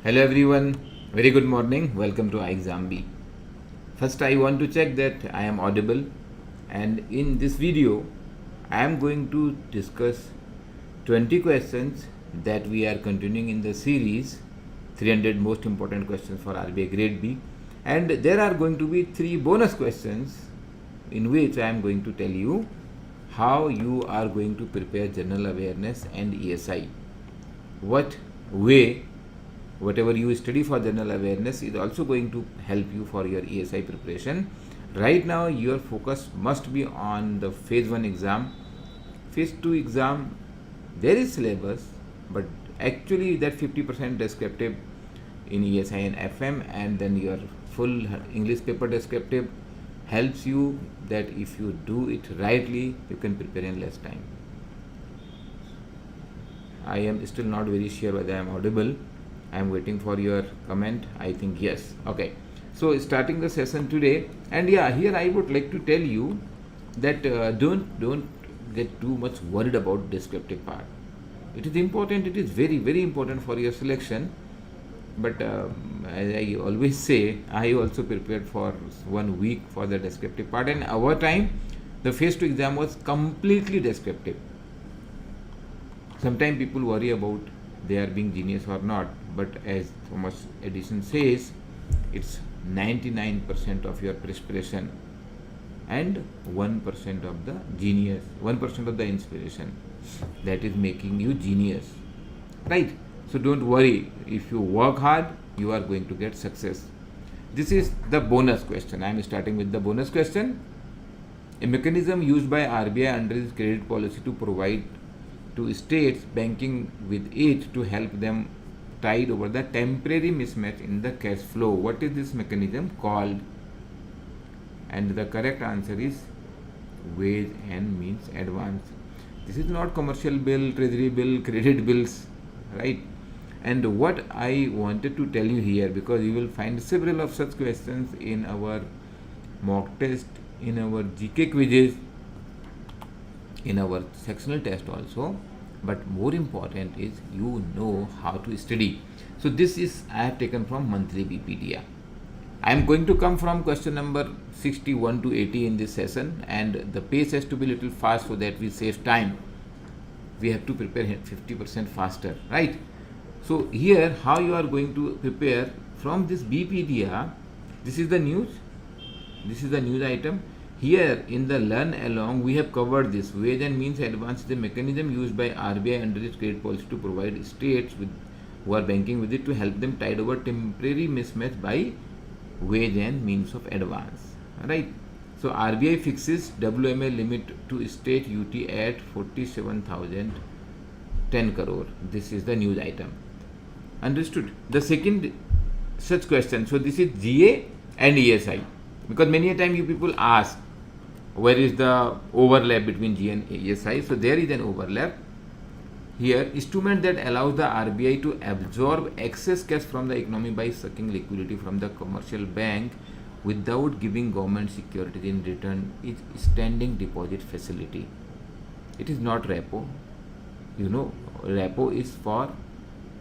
Hello everyone, very good morning. Welcome to ixamBee. First, I want to check that I am audible, and in this video, I am going to discuss 20 questions that we are continuing in the series 300 most important questions for RBI Grade B, and there are going to be 3 bonus questions in which I am going to tell you how you are going to prepare general awareness and ESI. What way whatever you study for general awareness is also going to help you for your ESI preparation. Right now your focus must be on the phase 1 exam. Phase 2 exam, there is syllabus, but actually that 50% descriptive in ESI and FM, and then your full English paper descriptive helps you that if you do it rightly, you can prepare in less time. I am still not very sure whether I am audible. I am waiting for your comment. I think yes. Okay. So starting the session today, and yeah, here I would like to tell you that don't get too much worried about descriptive part. It is important. It is very important for your selection. But as I always say, I also prepared for 1 week for the descriptive part, and our time, the phase 2 exam was completely descriptive. Sometimes people worry about they are being genius or not, but as Thomas Edison says, it's 99% of your preparation and 1% of the genius, 1% of the inspiration that is making you genius, right? So don't worry, if you work hard, you are going to get success. This is the bonus question. I am starting with the bonus question. A mechanism used by RBI under its credit policy to provide to states banking with it to help them tide over the temporary mismatch in the cash flow. What is this mechanism called? And the correct answer is wage and means advance. This is not commercial bill, treasury bill, credit bills, right? And what I wanted to tell you here, because you will find several of such questions in our mock test, in our GK quizzes, in our sectional test also, but more important is you know how to study. So this is I have taken from monthly BPDA. I am going to come from question number 61 to 80 in this session, and the pace has to be little fast so that we save time. We have to prepare 50% faster, right? So here how you are going to prepare from this BPDA. This is the news. This is the news item. Here in the learn along, we have covered this. Wage and means advance is a mechanism used by RBI under its credit policy to provide states with who are banking with it to help them tide over temporary mismatch by wage and means of advance. Right. So RBI fixes WMA limit to state UT at 47,010 crore. This is the news item. Understood? The second such question. So this is GA and ESI. Because many a time you people ask, where is the overlap between G and ESI? So there is an overlap. Here, instrument that allows the RBI to absorb excess cash from the economy by sucking liquidity from the commercial bank without giving government securities in return is standing deposit facility. It is not repo. You know, repo is for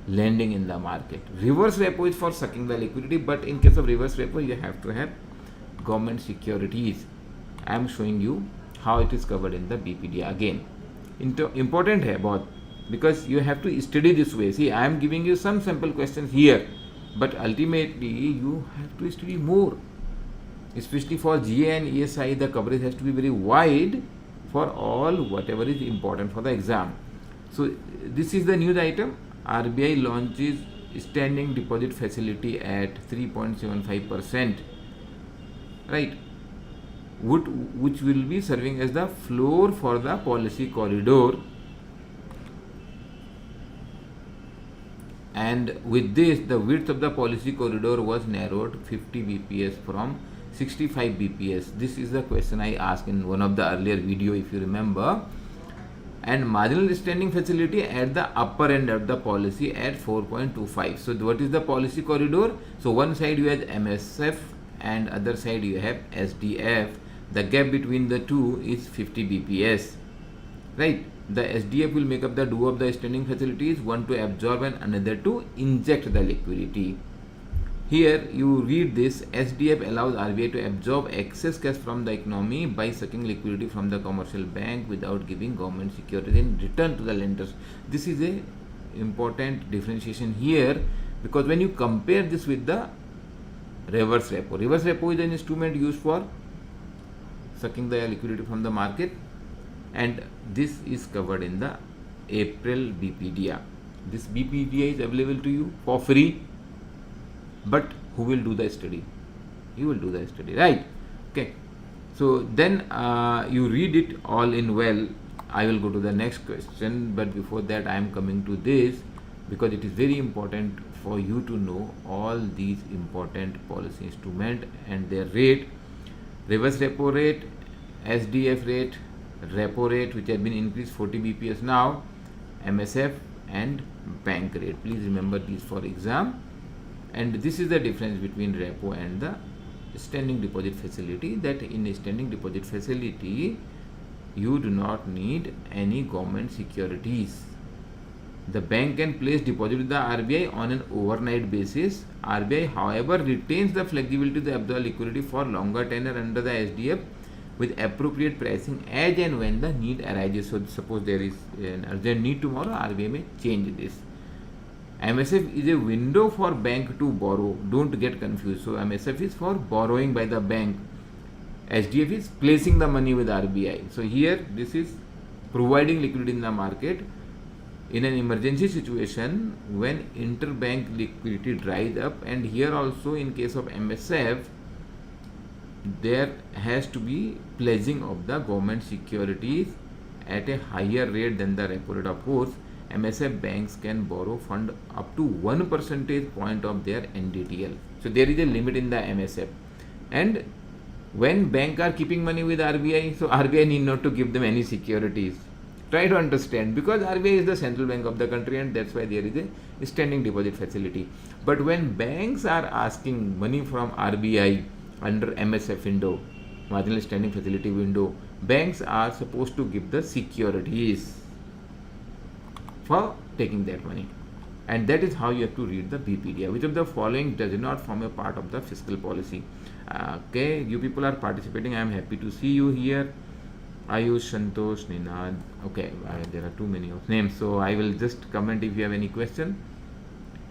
lending in the market. Reverse repo is for sucking the liquidity, but in case of reverse repo, you have to have government securities. I am showing you how it is covered in the BPDA again. Important है बहुत, because you have to study this way. See, I am giving you some sample questions here, but ultimately you have to study more. Especially for GA and ESI, the coverage has to be very wide for all whatever is important for the exam. So this is the news item. RBI launches standing deposit facility at 3.75%. Right, which will be serving as the floor for the policy corridor, and with this the width of the policy corridor was narrowed 50 bps from 65 bps. This is the question I asked in one of the earlier video, if you remember. And marginal standing facility at the upper end of the policy at 4.25. So what is the policy corridor? So one side you have MSF and other side you have SDF. The gap between the two is 50 bps, right? The SDF will make up the two of the standing facilities, one to absorb and another to inject the liquidity. Here you read this: SDF allows RBI to absorb excess cash from the economy by sucking liquidity from the commercial bank without giving government securities in return to the lenders. This is a important differentiation here, because when you compare this with the reverse repo is an instrument used for sucking the liquidity from the market, and this is covered in the April BPDA. This BPDA is available to you for free, but who will do the study? You will do the study, right? Okay, so then you read it all in well. I will go to the next question, but before that I am coming to this, because it is very important for you to know all these important policy instruments and their rate: reverse repo rate, SDF rate, repo rate which has been increased 40 bps now, MSF and bank rate. Please remember these for exam. And this is the difference between repo and the standing deposit facility, that in a standing deposit facility you do not need any government securities. The bank can place deposit with the RBI on an overnight basis. RBI, however, retains the flexibility to absorb liquidity for longer tenure under the SDF with appropriate pricing as and when the need arises. So suppose there is an urgent need tomorrow, RBI may change this. MSF is a window for bank to borrow. Don't get confused. So MSF is for borrowing by the bank. SDF is placing the money with RBI. So here this is providing liquidity in the market in an emergency situation when interbank liquidity dries up. And here also in case of MSF, there has to be pledging of the government securities at a higher rate than the repo rate. Of course, MSF banks can borrow fund up to 1 percentage point of their NDTL. So there is a limit in the MSF. And when banks are keeping money with RBI, so RBI need not to give them any securities. Try to understand, because RBI is the central bank of the country, and that's why there is a standing deposit facility. But when banks are asking money from RBI under MSF window, marginal standing facility window, banks are supposed to give the securities for taking that money. And that is how you have to read the BPDA. Which of the following does not form a part of the fiscal policy? Okay, you people are participating. I am happy to see you here. Ayush, Santosh, Ninad. Okay, there are too many of names, so I will just comment if you have any question.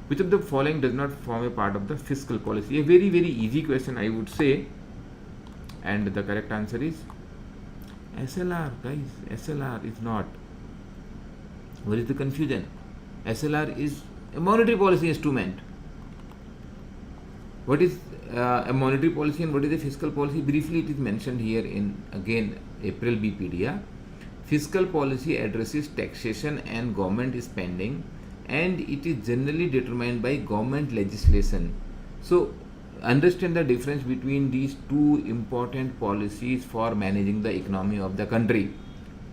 Which of the following does not form a part of the fiscal policy? A very, very easy question, I would say. And the correct answer is SLR, guys. SLR is not. What is the confusion? SLR is a monetary policy instrument. What is a monetary policy and what is a fiscal policy? Briefly, it is mentioned here in, again, April BPDA. Fiscal policy addresses taxation and government spending, and it is generally determined by government legislation. So understand the difference between these two important policies for managing the economy of the country.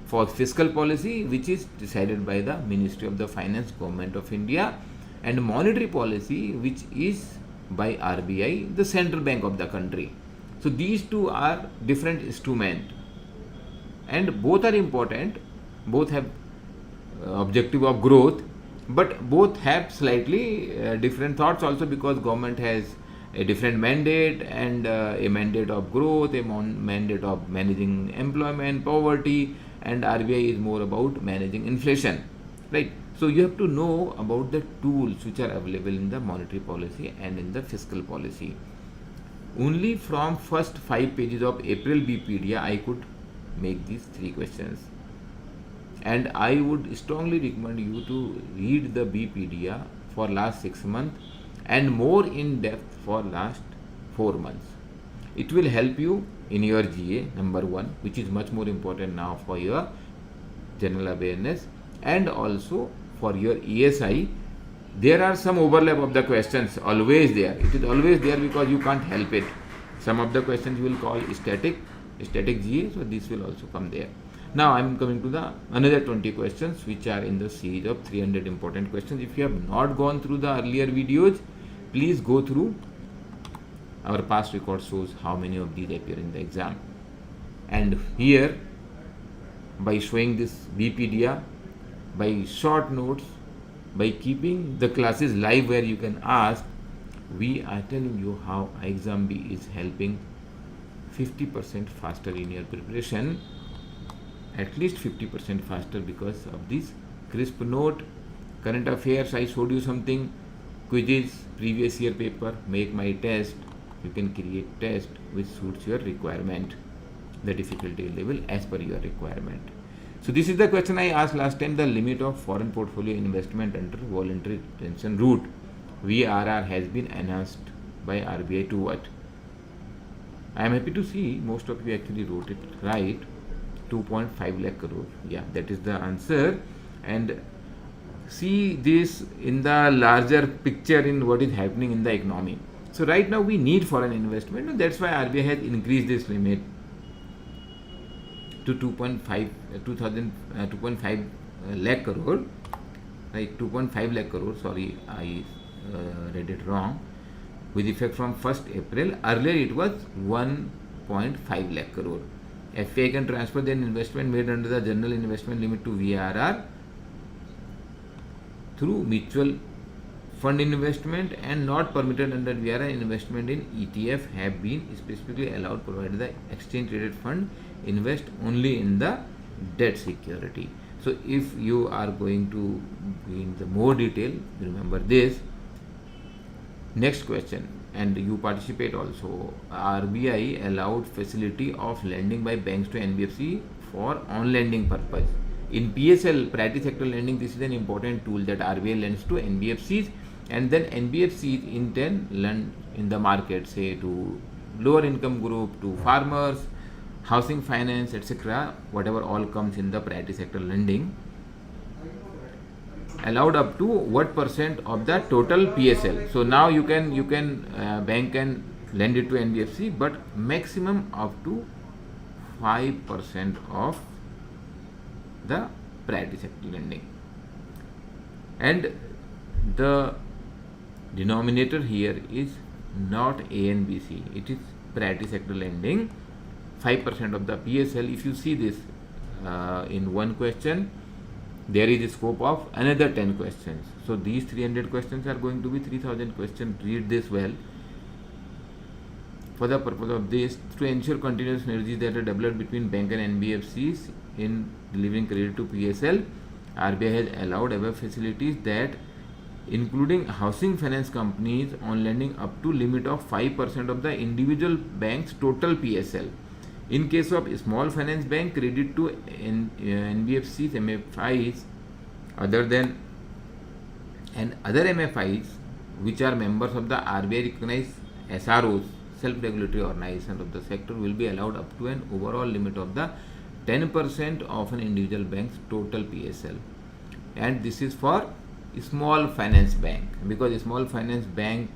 For fiscal policy, which is decided by the Ministry of the Finance, Government of India, and monetary policy, which is by RBI, the central bank of the country. So these two are different instruments, and both are important. Both have objective of growth, but both have slightly different thoughts also, because government has a different mandate, and a mandate of growth, a mandate of managing employment, poverty, and RBI is more about managing inflation, right? So you have to know about the tools which are available in the monetary policy and in the fiscal policy. Only from first 5 pages of April BPDA I could make these 3 questions, and I would strongly recommend you to read the BPDA for last 6 months and more in depth for last 4 months. It will help you in your GA number 1, which is much more important now for your general awareness, and also for your ESI. There are some overlap of the questions always there. It is always there because you can't help it. Some of the questions you will call static GA, so this will also come there. Now I am coming to the another 20 questions which are in the series of 300 important questions. If you have not gone through the earlier videos, please go through. Our past record shows how many of these appear in the exam. And here by showing this BPDA, by short notes, by keeping the classes live where you can ask. We are telling you how ixamBee is helping 50% faster in your preparation, at least 50% faster, because of this crisp note. Current affairs, I showed you something, quizzes, previous year paper, make my test. You can create test which suits your requirement, the difficulty level as per your requirement. So this is the question I asked last time, the limit of foreign portfolio investment under voluntary retention route, VRR, has been enhanced by RBI to what? I am happy to see most of you actually wrote it right. 2.5 lakh crore. Yeah, that is the answer. And see this in the larger picture in what is happening in the economy. So right now we need foreign investment, and that's why RBI has increased this limit to 2.5 lakh crore, right? 2.5 lakh crore. Sorry, I read it wrong. With effect from 1st April. Earlier it was 1.5 lakh crore. FPI can transfer their investment made under the general investment limit to VRR through mutual fund investment, and not permitted under VRR investment in ETF have been specifically allowed, provided the exchange traded fund invest only in the debt security. So if you are going to be in the more detail, remember this. Next question, and you participate also. RBI allowed facility of lending by banks to NBFC for on lending purpose. In PSL, priority sector lending, this is an important tool that RBI lends to NBFCs, and then NBFCs in turn lend in the market, say to lower income group, to farmers, housing finance, etc. Whatever all comes in the priority sector lending. Allowed up to what percent of the total PSL? So now you can bank can lend it to NBFC, but maximum up to 5% of the priority sector lending. And the denominator here is not A and B, C. It is priority sector lending, 5% of the PSL. If you see this in one question, there is a scope of another 10 questions. So these 300 questions are going to be 3000 questions. Read this well. For the purpose of this, to ensure continuous synergies that are developed between bank and NBFCs in delivering credit to PSL, RBI has allowed above facilities that including housing finance companies on lending up to limit of 5% of the individual bank's total PSL. In case of small finance bank, credit to NBFCs, MFIs, other MFIs which are members of the RBI recognized SROs, self-regulatory organizations of the sector, will be allowed up to an overall limit of the 10% of an individual bank's total PSL. And this is for small finance bank, because small finance bank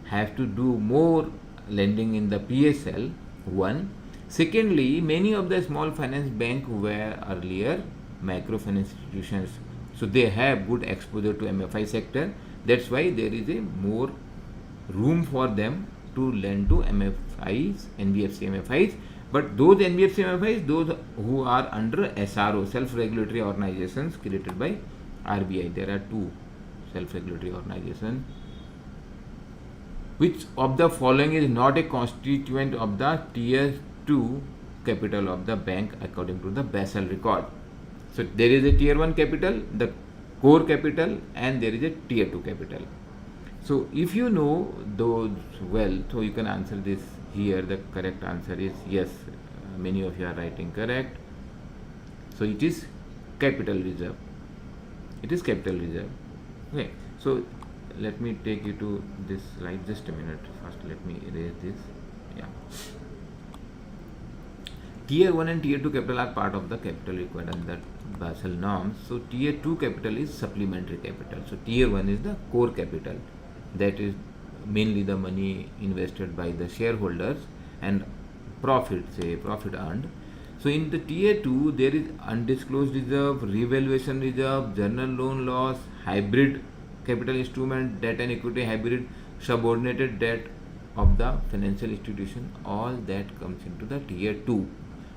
have to do more lending in the PSL. One. Secondly, many of the small finance bank were earlier microfinance institutions, so they have good exposure to MFI sector. That's why there is a more room for them to lend to MFIs, NBFC MFIs. But those NBFC MFIs, those who are under SRO, self-regulatory organizations created by RBI, there are two self-regulatory organizations. Which of the following is not a constituent of the Tier 2 capital of the bank according to the Basel record? So there is a Tier 1 capital, the core capital, and there is a Tier 2 capital. So if you know those well, so you can answer this here. The correct answer is yes. Many of you are writing correct. So it is capital reserve. It is capital reserve. Okay. So let me take you to this slide. Just a minute. First, let me erase this. Yeah. Tier 1 and Tier 2 capital are part of the capital required under Basel norms. So Tier 2 capital is supplementary capital. So Tier 1 is the core capital. That is mainly the money invested by the shareholders and profit earned. So in the Tier 2, there is undisclosed reserve, revaluation reserve, general loan loss, hybrid capital instrument, debt and equity hybrid, subordinated debt of the financial institution. All that comes into the Tier 2.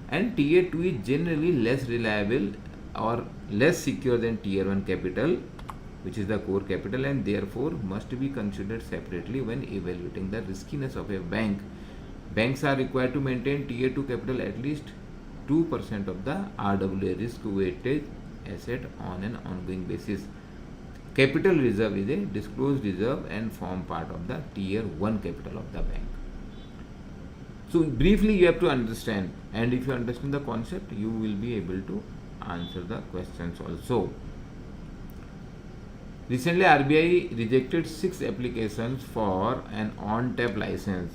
and Tier 2 is generally less reliable or less secure than Tier 1 capital, which is the core capital, and therefore must be considered separately when evaluating the riskiness of a bank. Banks are required to maintain Tier 2 capital at least 2% of the RWA risk weighted asset on an ongoing basis. Capital reserve is a disclosed reserve and form part of the Tier 1 capital of the bank. So briefly you have to understand, and if you understand the concept, you will be able to answer the questions also. Recently RBI rejected 6 applications for an on-tap license.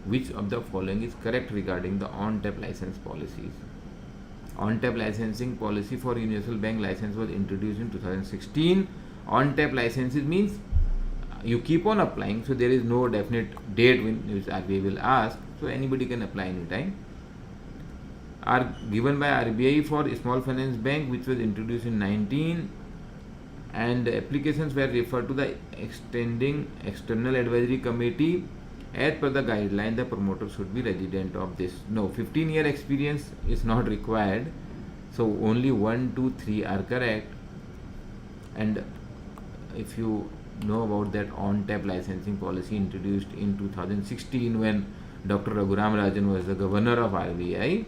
Which of the following is correct regarding the on-tap license policies? On-tap licensing policy for universal bank license was introduced in 2016. On-tap licenses means you keep on applying, so there is no definite date which RBI will ask, so anybody can apply anytime. Are given by RBI for small finance bank, which was introduced in 19, and applications were referred to the extending external advisory committee. As per the guideline, the promoter should be resident of this. No, 15-year experience is not required, so only 1, 2, 3 are correct. And if you know about that on-tap licensing policy introduced in 2016 when Dr. Raghuram Rajan was the governor of RBI,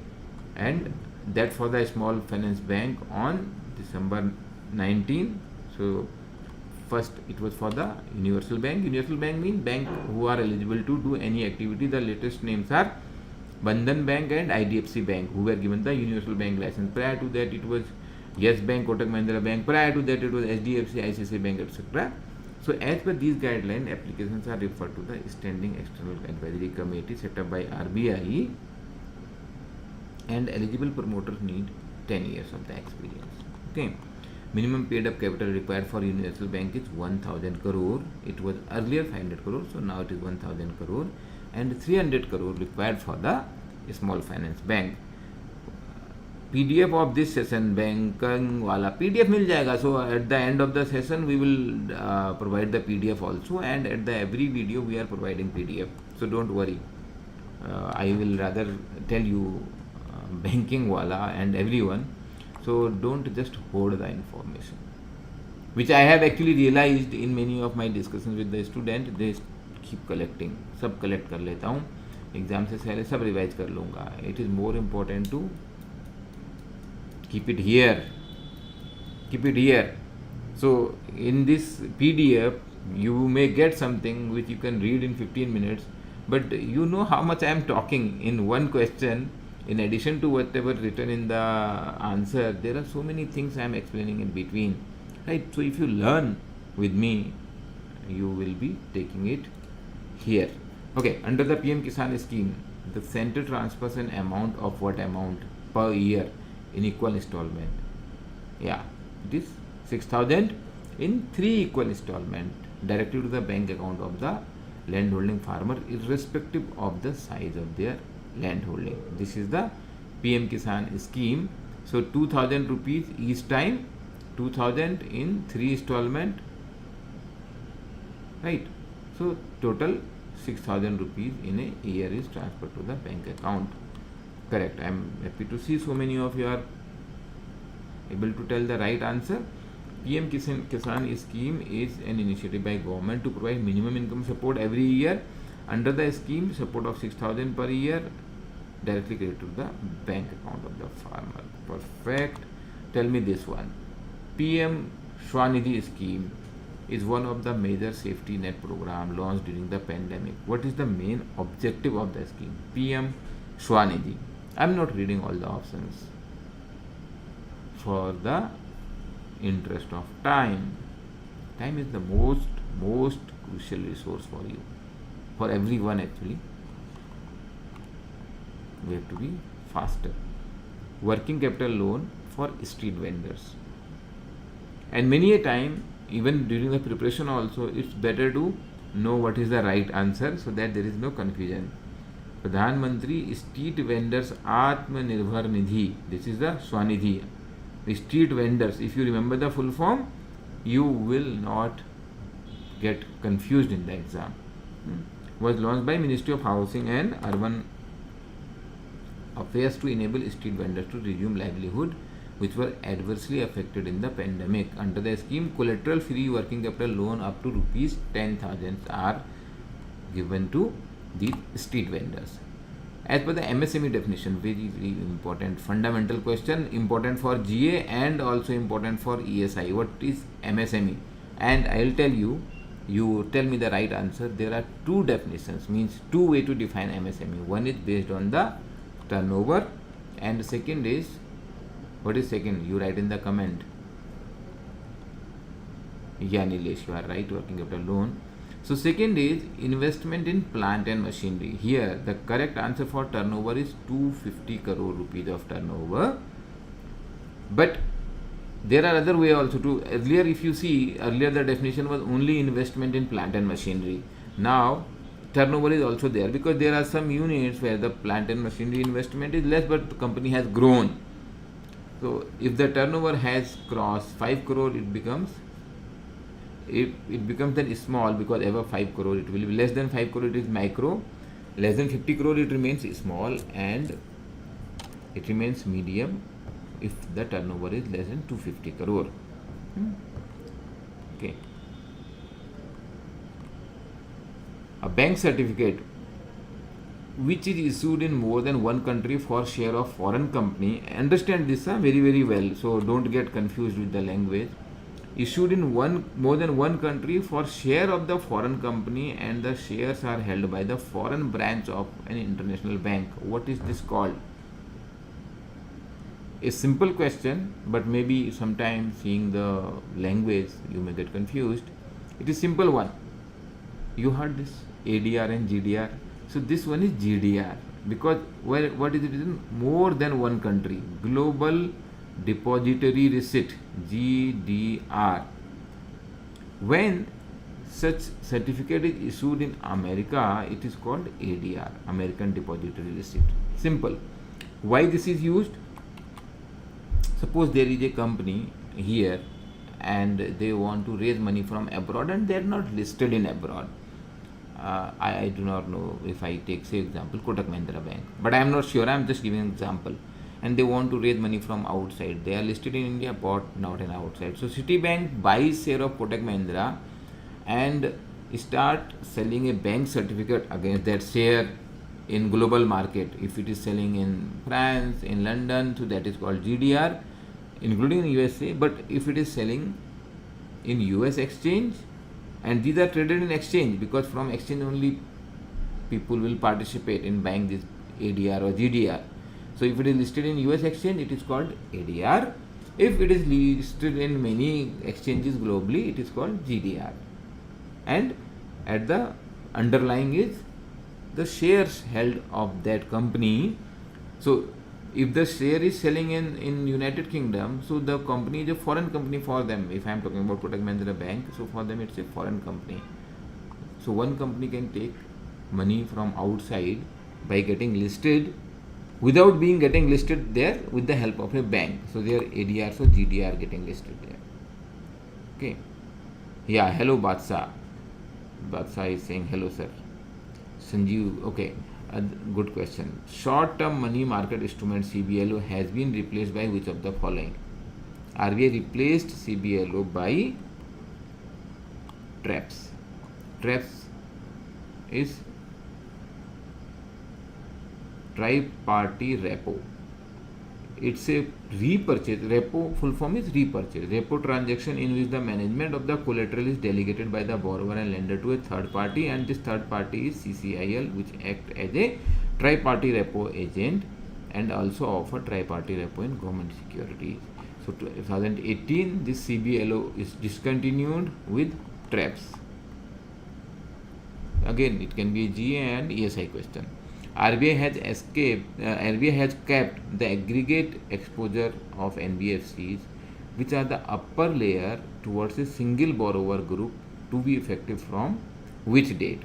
and that for the small finance bank on December 19. So first it was for the universal bank. Universal bank means bank who are eligible to do any activity. The latest names are Bandhan Bank and IDFC Bank, who were given the universal bank license. Prior to that it was Yes Bank, Kotak Mahindra Bank. Prior to that it was SDFC, ICICI Bank, etc. So as per these guidelines, applications are referred to the Standing External Advisory Committee set up by RBI, and eligible promoters need 10 years of the experience. Okay. Minimum paid up capital required for universal bank is 1000 crore. It was earlier 500 crore, so now it is 1000 crore, and 300 crore required for the small finance bank. PDF of this session banking wala PDF मिल जाएगा. So at the end of the session we will provide the PDF also, and at the every video we are providing PDF. So don't worry. I will rather tell you banking wala and everyone. So don't just hoard the information, which I have actually realized in many of my discussions with the student. They keep collecting. सब collect कर लेता हूँ. Exam से पहले सब revise कर लूँगा. It is more important to keep it here. Keep it here. So in this PDF you may get something which you can read in 15 minutes, but you know how much I am talking in one question. In addition to whatever written in the answer, there are so many things I am explaining in between, right? So if you learn with me, you will be taking it here. Okay, under the PM Kisan scheme, the center transfers an amount of what amount per year in equal installment? Yeah, it is 6,000 in 3 equal installment directly to the bank account of the landholding farmer, irrespective of the size of their land holding. This is the PM Kisan scheme. So 2000 rupees each time, 2000 in 3 installment, right? So total 6,000 rupees in a year is transferred to the bank account. Correct. I am happy to see so many of you are able to tell the right answer. PM Kisan scheme is an initiative by government to provide minimum income support every year. Under the scheme, support of 6,000 per year directly credited to the bank account of the farmer. Perfect. Tell me this one. PM SVANidhi scheme is one of the major safety net program launched during the pandemic. What is the main objective of the scheme? PM SVANidhi. I am not reading all the options for the interest of time. Time is the most crucial resource for you, for everyone actually. We have to be faster. Working capital loan for street vendors. And many a time, even during the preparation also, it's better to know what is the right answer so that there is no confusion. Pradhan Mantri Street Vendors Atmanirbhar Nidhi. This is the SVANidhi. The street vendors, if you remember the full form, you will not get confused in the exam. Was launched by Ministry of Housing and Urban affairs to enable street vendors to resume livelihood which were adversely affected in the pandemic. Under the scheme, collateral free working capital loan up to rupees 10,000 are given to the street vendors. As per the MSME definition, very very important fundamental question, important for GA and also important for ESI. What is MSME? And I will tell you, you tell me the right answer. There are two definitions, means two way to define MSME. One is based on the turnover, and second is, what is second? You write in the comment. Yeah, Nilesh, you are right, working capital loan. So second is investment in plant and machinery. Here the correct answer for turnover is 250 crore rupees of turnover. But there are other way also to, earlier if you see, earlier the definition was only investment in plant and machinery. Now turnover is also there, because there are some units where the plant and machinery investment is less but the company has grown. So if the turnover has crossed 5 crore, it becomes then small, because above 5 crore it will be, less than 5 crore it is micro, less than 50 crore it remains small, and it remains medium if the turnover is less than 250 crore. Okay. A bank certificate which is issued in more than one country for share of foreign company. Understand this very very well, so don't get confused with the language. Issued in more than one country for share of the foreign company, and the shares are held by the foreign branch of an international bank. What is this called? A simple question, but maybe sometimes seeing the language you may get confused. It is simple one. You heard this ADR and GDR. So this one is GDR, because what is it in more than one country? Global Depository Receipt, GDR. When such certificate is issued in America, it is called ADR, American Depository Receipt. Simple. Why this is used? Suppose there is a company here and they want to raise money from abroad and they are not listed in abroad. I do not know if I take, say example, Kotak Mahindra Bank, but I am not sure, I am just giving an example. And they want to raise money from outside. They are listed in India but not in outside. So Citibank buys share of Kotak Mahindra and start selling a bank certificate against that share in global market. If it is selling in France, in London, so that is called GDR, including in USA. But if it is selling in US exchange, and these are traded in exchange, because from exchange only people will participate in buying this ADR or GDR. So if it is listed in US exchange, it is called ADR. If it is listed in many exchanges globally, it is called GDR. And at the underlying is the shares held of that company. So if the share is selling in United Kingdom, so the company is a foreign company for them. If I am talking about Kotak Mahindra Bank, so for them it's a foreign company. So one company can take money from outside by getting listed without getting listed there with the help of a bank. So their ADR, so GDR getting listed there. Okay. Yeah, hello Batsa. Batsa is saying hello sir. Sanjeev, okay. Good question. Short-term money market instrument CBLO has been replaced by which of the following? RBI replaced CBLO by TREPS. TREPS is tri-party repo. It's a repurchase. Repo full form is repurchase. Repo transaction in which the management of the collateral is delegated by the borrower and lender to a third party, and this third party is CCIL, which act as a tri-party repo agent and also offer tri-party repo in government securities. So 2018 this CBLO is discontinued with TREPS. Again it can be a GA and ESI question. RBI has kept the aggregate exposure of NBFCs, which are the upper layer, towards a single borrower group to be effective from which date?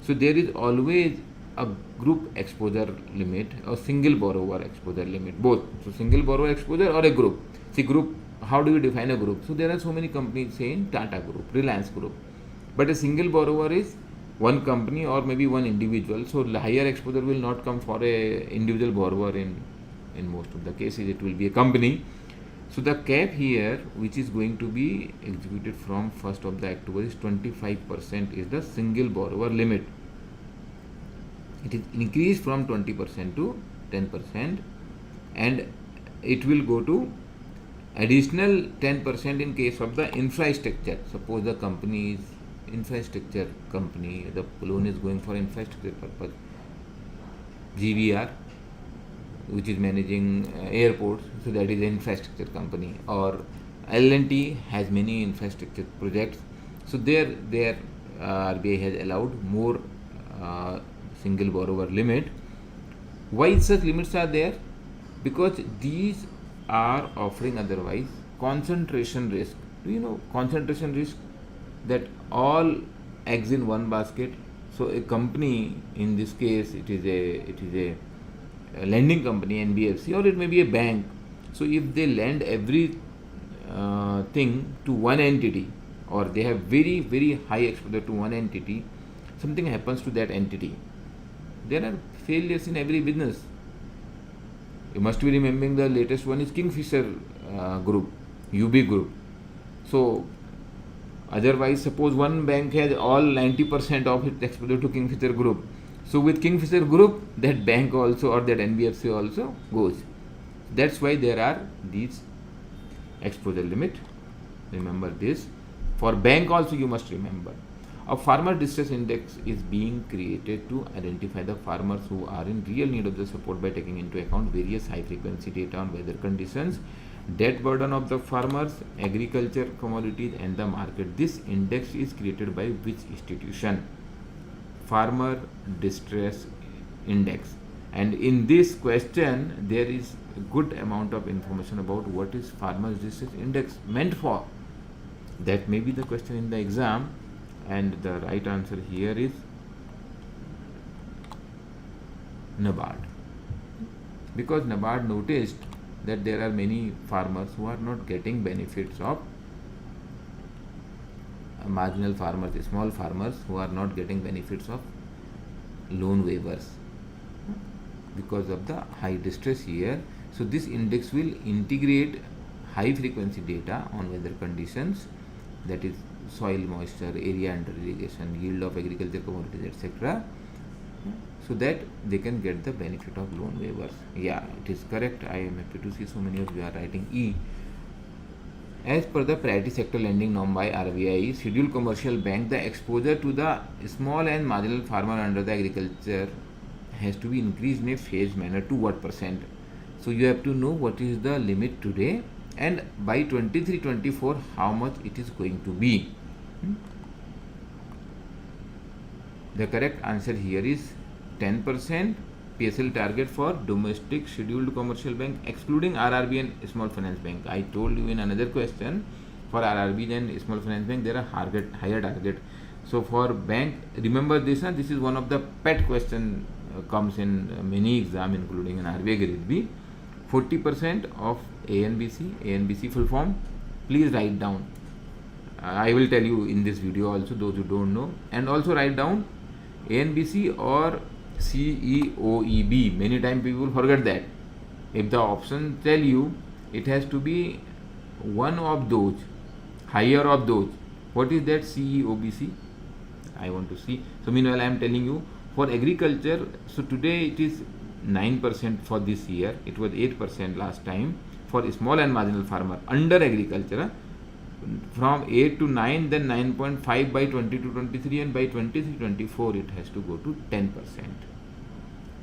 So there is always a group exposure limit or single borrower exposure limit, both. So single borrower exposure or a group. See group, how do you define a group? So there are so many companies, say in Tata Group, Reliance Group, but a single borrower is one company or maybe one individual. So higher exposure will not come for a individual borrower in most of the cases. It will be a company. So the cap here, which is going to be executed from 1st of the October, is 25% is the single borrower limit. It is increased from 20% to 10%, and it will go to additional 10% in case of the infrastructure. Suppose the company is infrastructure company, the loan is going for infrastructure purpose. GVR, which is managing airports, so that is an infrastructure company, or L&T has many infrastructure projects. So there RBI has allowed more single borrower limit. Why such limits are there? Because these are offering otherwise concentration risk. Do you know concentration risk? That all eggs in one basket. So a company, in this case it is a lending company, NBFC, or it may be a bank. So if they lend every thing to one entity, or they have very very high exposure to one entity, something happens to that entity, there are failures in every business. You must be remembering the latest one is Kingfisher Group, UB Group. So otherwise, suppose one bank has all 90% of its exposure to Kingfisher Group. So with Kingfisher Group, that bank also or that NBFC also goes. That's why there are these exposure limit. Remember this. For bank also you must remember. A farmer distress index is being created to identify the farmers who are in real need of the support by taking into account various high frequency data on weather conditions, debt burden of the farmers, agriculture, commodities and the market. This index is created by which institution? Farmer Distress Index. And in this question there is a good amount of information about what is Farmer Distress Index meant for. That may be the question in the exam, and the right answer here is NABARD. Because NABARD noticed that there are many farmers who are not getting benefits of marginal farmers, small farmers who are not getting benefits of loan waivers because of the high distress here. So this index will integrate high frequency data on weather conditions, that is soil moisture, area under irrigation, yield of agriculture commodities, etc., so that they can get the benefit of loan waivers. Yeah, it is correct. I am happy to see so many of you are writing E. As per the priority sector lending norm by RBI, scheduled commercial bank, the exposure to the small and marginal farmer under the agriculture has to be increased in a phased manner to what percent? So you have to know what is the limit today, and by 23-24 how much it is going to be. The correct answer here is 10% PSL target for domestic scheduled commercial bank, excluding RRB and small finance bank. I told you in another question, for RRB and small finance bank there are higher target. So for bank, remember this, this is one of the pet question comes in many exam, including in RBI Grade B. 40% of ANBC full form, please write down. I will tell you in this video also, those who don't know, and also write down ANBC or CEOEB. Many times people forget that. If the option tell you, it has to be one of those, higher of those. What is that CEOBC? I want to see. So meanwhile I am telling you, for agriculture, so today it is 9% for this year. It was 8% last time for small and marginal farmer under agriculture. From 8 to 9, then 9.5 by 22-23, and by 23-24 it has to go to 10%.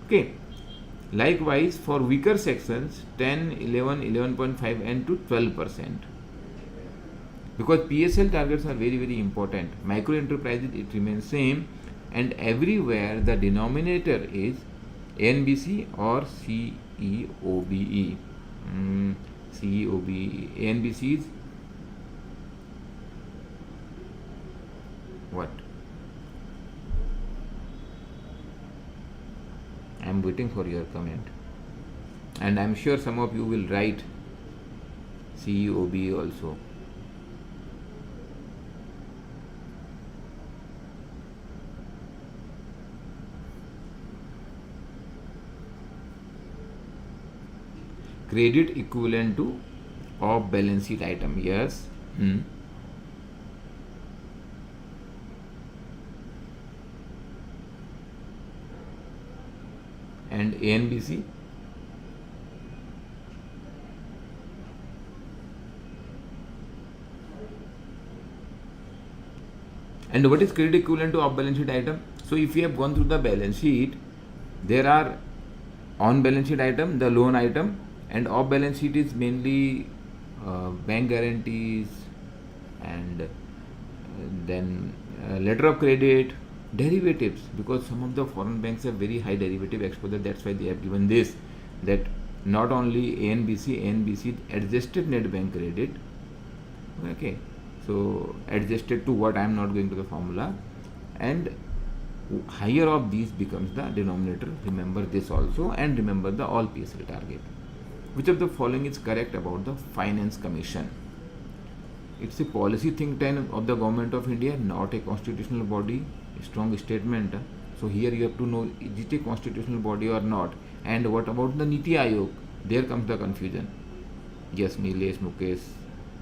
Okay. Likewise, for weaker sections, 10, 11, 11.5 and to 12%. Because PSL targets are very very important. Micro enterprises, it remains same, and everywhere the denominator is ANBC or CEOBE. CEOBE. ANBC is what? I am waiting for your comment, and I am sure some of you will write CEOBE also. credit equivalent to off balance sheet item. Yes. And A and B, C. And what is credit equivalent to off balance sheet item? So if you have gone through the balance sheet, there are on balance sheet item, the loan item, and off balance sheet is mainly bank guarantees, and then letter of credit, derivatives, because some of the foreign banks have very high derivative exposure. That's why they have given this, that not only A and B, C adjusted net bank credit. Okay, so adjusted to what, I am not going to the formula, and higher of these becomes the denominator. Remember this also, and remember the all PSL target. Which of the following is correct about the Finance Commission? It's a policy think tank of the Government of India, not a constitutional body. A strong statement. So here you have to know, is it a constitutional body or not? And what about the Niti Aayog? There comes the confusion. Yes, Nilesh, Mukesh.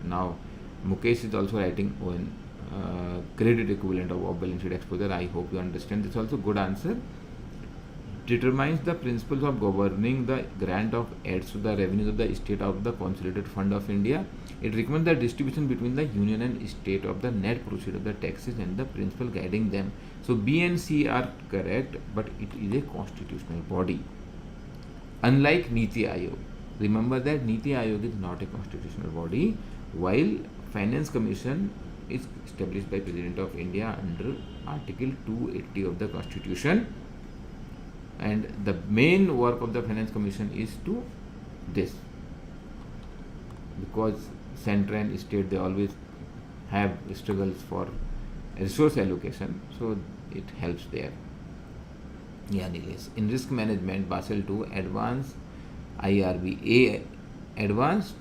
Now Mukesh is also writing on credit equivalent of balance sheet exposure. I hope you understand. This is also good answer. Determines the principles of governing the grant of aids to the revenues of the state of the Consolidated Fund of India. It recommends the distribution between the union and state of the net proceeds of the taxes and the principle guiding them. So B and C are correct, but it is a constitutional body. Unlike Niti Aayog. Remember that Niti Aayog is not a constitutional body, while Finance Commission is established by President of India under Article 280 of the Constitution. And the main work of the Finance Commission is to this, because central and state, they always have struggles for resource allocation, so it helps there. Yeah, Nilesh. In risk management, Basel II Advanced IRB, Advanced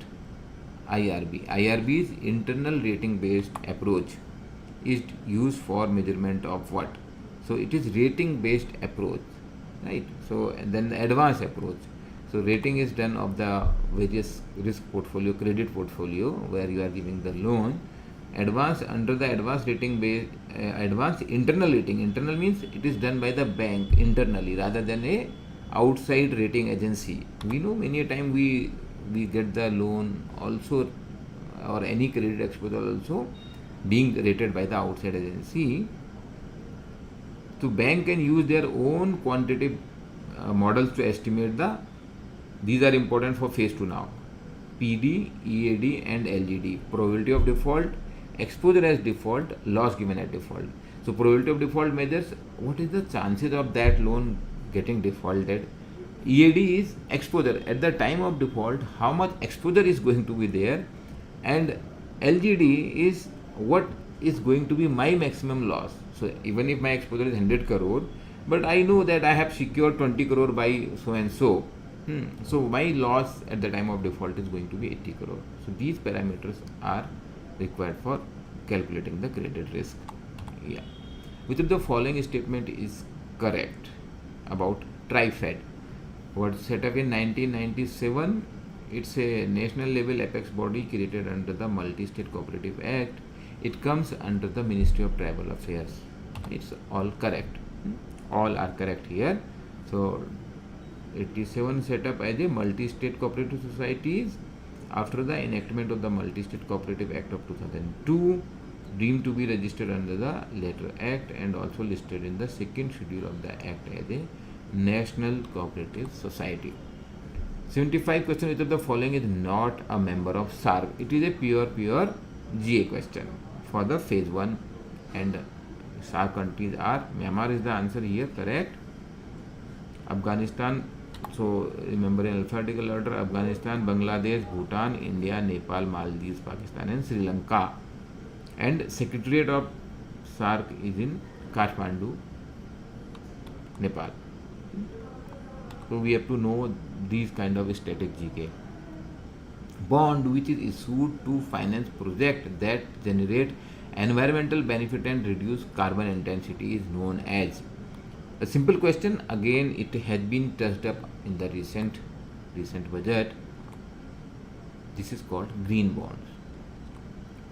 IRB. IRB is internal rating based approach, is used for measurement of what? So it is rating based approach, right? So then the advanced approach. So rating is done of the various risk portfolio, credit portfolio, where you are giving the loan. Advanced, under the advanced rating based, advanced internal rating. Internal means it is done by the bank internally rather than a outside rating agency. We know many a time we get the loan also, or any credit exposure also being rated by the outside agency. So bank can use their own quantitative models to estimate the, these are important for phase 2 now, PD, EAD and LGD, probability of default, exposure as default, loss given at default. So probability of default measures what is the chances of that loan getting defaulted. EAD is exposure at the time of default, how much exposure is going to be there, and LGD is what is going to be my maximum loss. So even if my exposure is 100 crore, but I know that I have secured 20 crore by so and so, so my loss at the time of default is going to be 80 crore. So these parameters are required for calculating the credit risk. Yeah. Which of the following statement is correct about TRIFED? Was set up in 1997. It's a national level apex body created under the Multi-State Cooperative Act. It comes under the Ministry of Tribal Affairs. It's all correct. All are correct here. So 87 set up as a multi-state cooperative societies after the enactment of the Multi-State Cooperative Act of 2002, deemed to be registered under the latter act and also listed in the second schedule of the act as a national cooperative society. 75 question, which of the following is not a member of SAARC? It is a pure GA question for the phase 1, and SAARC countries are, Myanmar is the answer here, correct. Afghanistan, so remember in alphabetical order, Afghanistan, Bangladesh, Bhutan, India, Nepal, Maldives, Pakistan and Sri Lanka. And secretariat of SAARC is in Kathmandu, Nepal. So we have to know these kind of static GK. Bond which is issued to finance project that generate environmental benefit and reduce carbon intensity is known as. A simple question, again it has been touched up in the recent budget. This is called green bonds.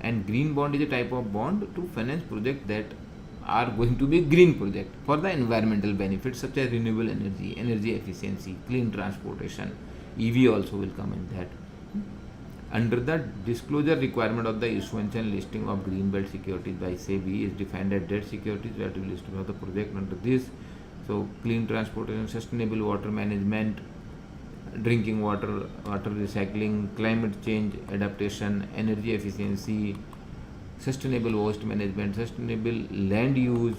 And green bond is a type of bond to finance projects that are going to be green project for the environmental benefits such as renewable energy, energy efficiency, clean transportation. EV also will come in that. Under the disclosure requirement of the issuance and listing of green belt securities by SEBI is defined as debt securities that will be listed of the project under this. So clean transportation, sustainable water management, drinking water, water recycling, climate change adaptation, energy efficiency, sustainable waste management, sustainable land use,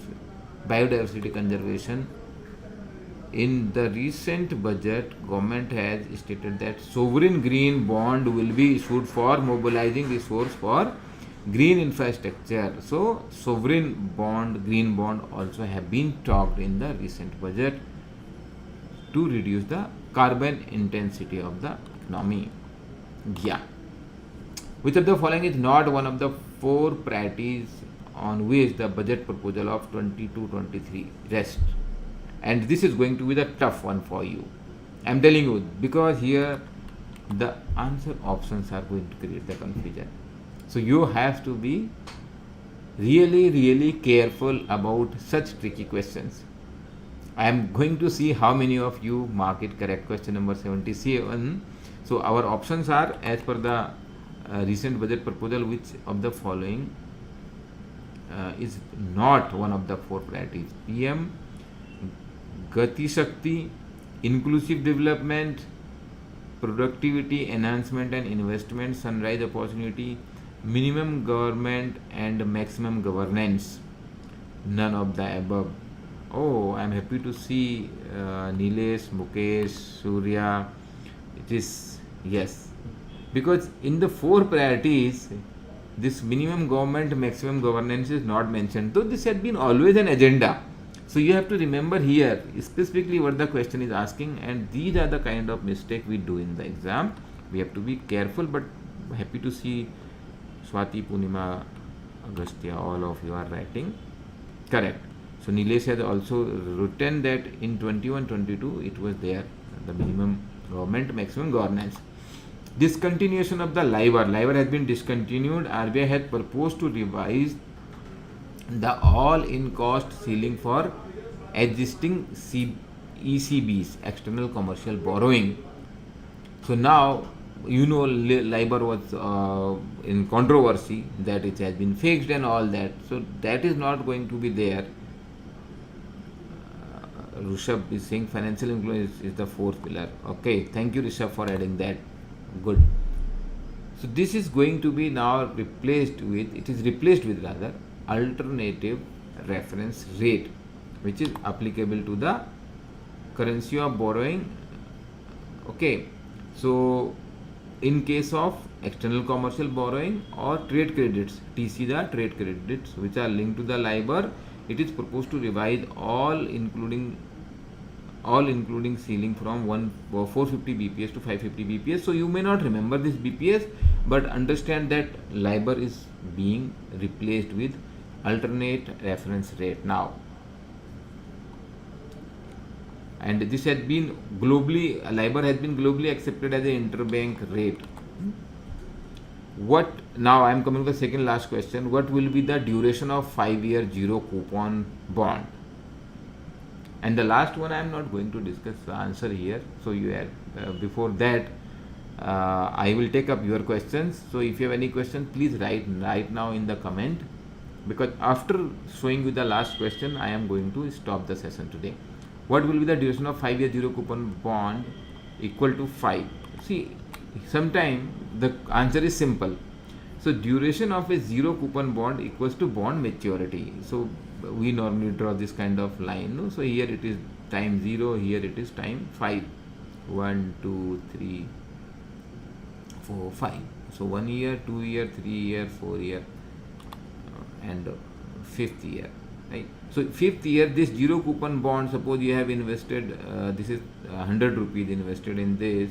biodiversity conservation. In the recent budget, government has stated that sovereign green bond will be issued for mobilizing resource for green infrastructure. So sovereign bond, green bond also have been talked in the recent budget to reduce the carbon intensity of the economy. Yeah. Which of the following is not one of the four priorities on which the budget proposal of 22-23 rests? And this is going to be the tough one for you. I am telling you, because here the answer options are going to create the confusion. So you have to be really careful about such tricky questions. I am going to see how many of you mark it correct. Question number 77. So our options are as per the recent budget proposal, which of the following is not one of the four priorities? PM, Gati Shakti, inclusive development, productivity enhancement and investment, sunrise opportunity, minimum government and maximum governance. None of the above. Oh, I am happy to see Nilesh, Mukesh, Surya. It is yes, because in the four priorities, this minimum government, maximum governance is not mentioned. Though this had been always an agenda. So you have to remember here specifically what the question is asking, and these are the kind of mistake we do in the exam. We have to be careful, but happy to see Swati, Punima, Agastya, all of you are writing correct. So Nilesh has also written that in 21-22 it was there, the minimum government, maximum governance. Discontinuation of the LIBOR. LIBOR has been discontinued. RBI has proposed to revise the all-in cost ceiling for existing ECBs, external commercial borrowing. So now, you know, LIBOR was in controversy that it has been fixed and all that. So that is not going to be there. Rishabh is saying financial inclusion is the fourth pillar. Okay, thank you Rishabh for adding that. Good. So this is going to be now replaced with, rather, alternative reference rate, which is applicable to the currency of borrowing. Okay, so in case of external commercial borrowing or trade credits, TC, the trade credits which are linked to the LIBOR, it is proposed to revise all including ceiling from 450 BPS to 550 BPS. So you may not remember this BPS, but understand that LIBOR is being replaced with alternate reference rate now. And this has been globally, LIBOR has been globally accepted as an interbank rate. What now I am coming to the second last question. What will be the duration of 5-year zero coupon bond? And the last one I am not going to discuss the answer here. So you have before that I will take up your questions. So if you have any questions, please write now in the comment, because after showing you the last question I am going to stop the session today. What will be the duration of 5-year zero coupon bond equal to 5? See, sometime the answer is simple. So duration of a zero coupon bond equals to bond maturity. So we normally draw this kind of line. No? So here it is time 0, here it is time 5. 1, 2, 3, 4, 5. So 1 year, 2 year, 3 year, 4 year, and 5th year. Right? So 5th year, this zero coupon bond, suppose you have invested, this is 100 rupees invested in this.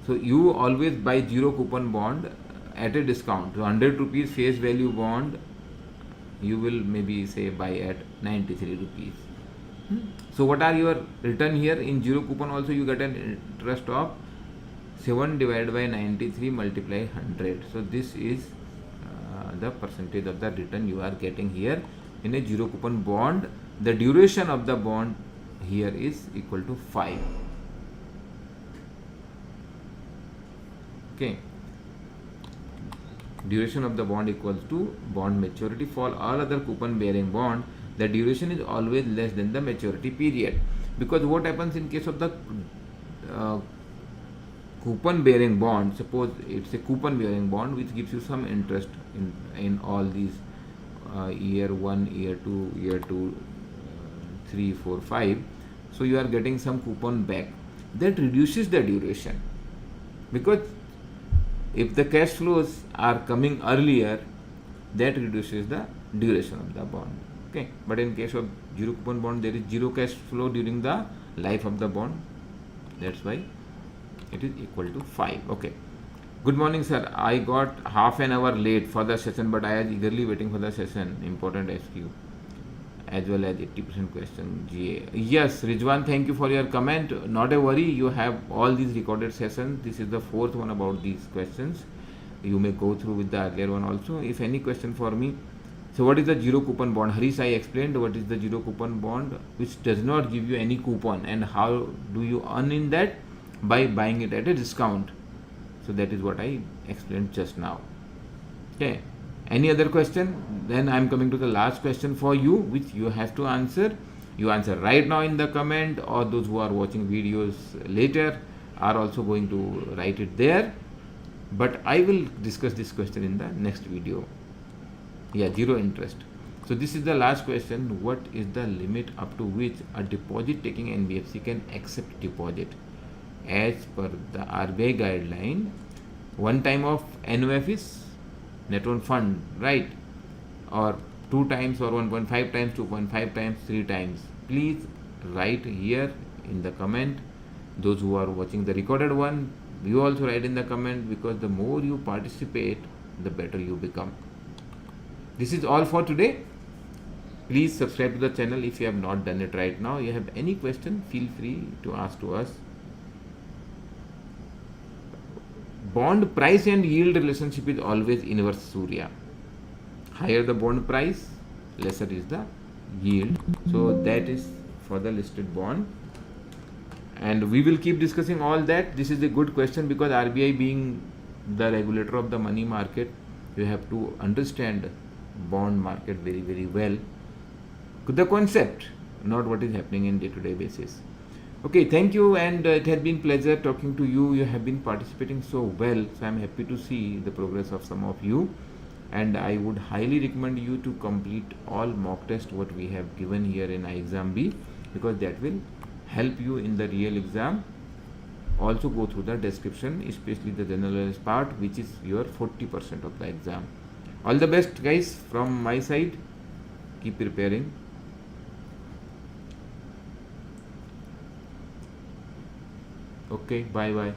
So you always buy zero coupon bond at a discount. So 100 rupees face value bond, you will maybe say buy at 93 rupees. So what are your return here? In zero coupon also you get an interest of 7 divided by 93 multiply 100. So this is the percentage of the return you are getting here in a zero coupon bond. The duration of the bond here is equal to 5. Okay, duration of the bond equals to bond maturity. For all other coupon bearing bond, the duration is always less than the maturity period, because what happens in case of the coupon bearing bond, suppose it's a coupon bearing bond which gives you some interest in all these year 1, year 2, year 2, 3, 4, 5. So you are getting some coupon back. That reduces the duration, because if the cash flows are coming earlier, that reduces the duration of the bond. Okay, but in case of zero coupon bond, there is zero cash flow during the life of the bond. That's why it is equal to 5. Okay. Good morning, sir. I got half an hour late for the session, but I was eagerly waiting for the session. Important SQ as well as 80% question GA. Yes, Rijwan, thank you for your comment. Not a worry, you have all these recorded sessions. This is the 4th one about these questions. You may go through with the earlier one also. If any question for me. So what is the zero coupon bond? Harish, I explained what is the zero coupon bond, which does not give you any coupon, and how do you earn in that? By buying it at a discount. So that is what I explained just now. Okay. Any other question? Then I am coming to the last question for you, which you have to answer. You answer right now in the comment, or those who are watching videos later are also going to write it there. But I will discuss this question in the next video. Yeah, zero interest. So this is the last question. What is the limit up to which a deposit taking NBFC can accept deposit? As per the RBI guideline, one time of NOF is net own fund, right? Or 2 times, or 1.5 times, 2.5 times, 3 times. Please write here in the comment. Those who are watching the recorded one, you also write in the comment, because the more you participate, the better you become. This is all for today. Please subscribe to the channel if you have not done it right now. You have any question, feel free to ask to us. Bond price and yield relationship is always inverse Surya. Higher the bond price, lesser is the yield. So that is for the listed bond. And we will keep discussing all that. This is a good question, because RBI being the regulator of the money market, you have to understand bond market very, very well. The concept, not what is happening in day-to-day basis. Okay, thank you, and it has been pleasure talking to you. You have been participating so well, so I am happy to see the progress of some of you, and I would highly recommend you to complete all mock tests what we have given here in ixamBee, because that will help you in the real exam. Also go through the description, especially the general knowledge part, which is your 40% of the exam. All the best, guys, from my side. Keep preparing. Okay, bye bye.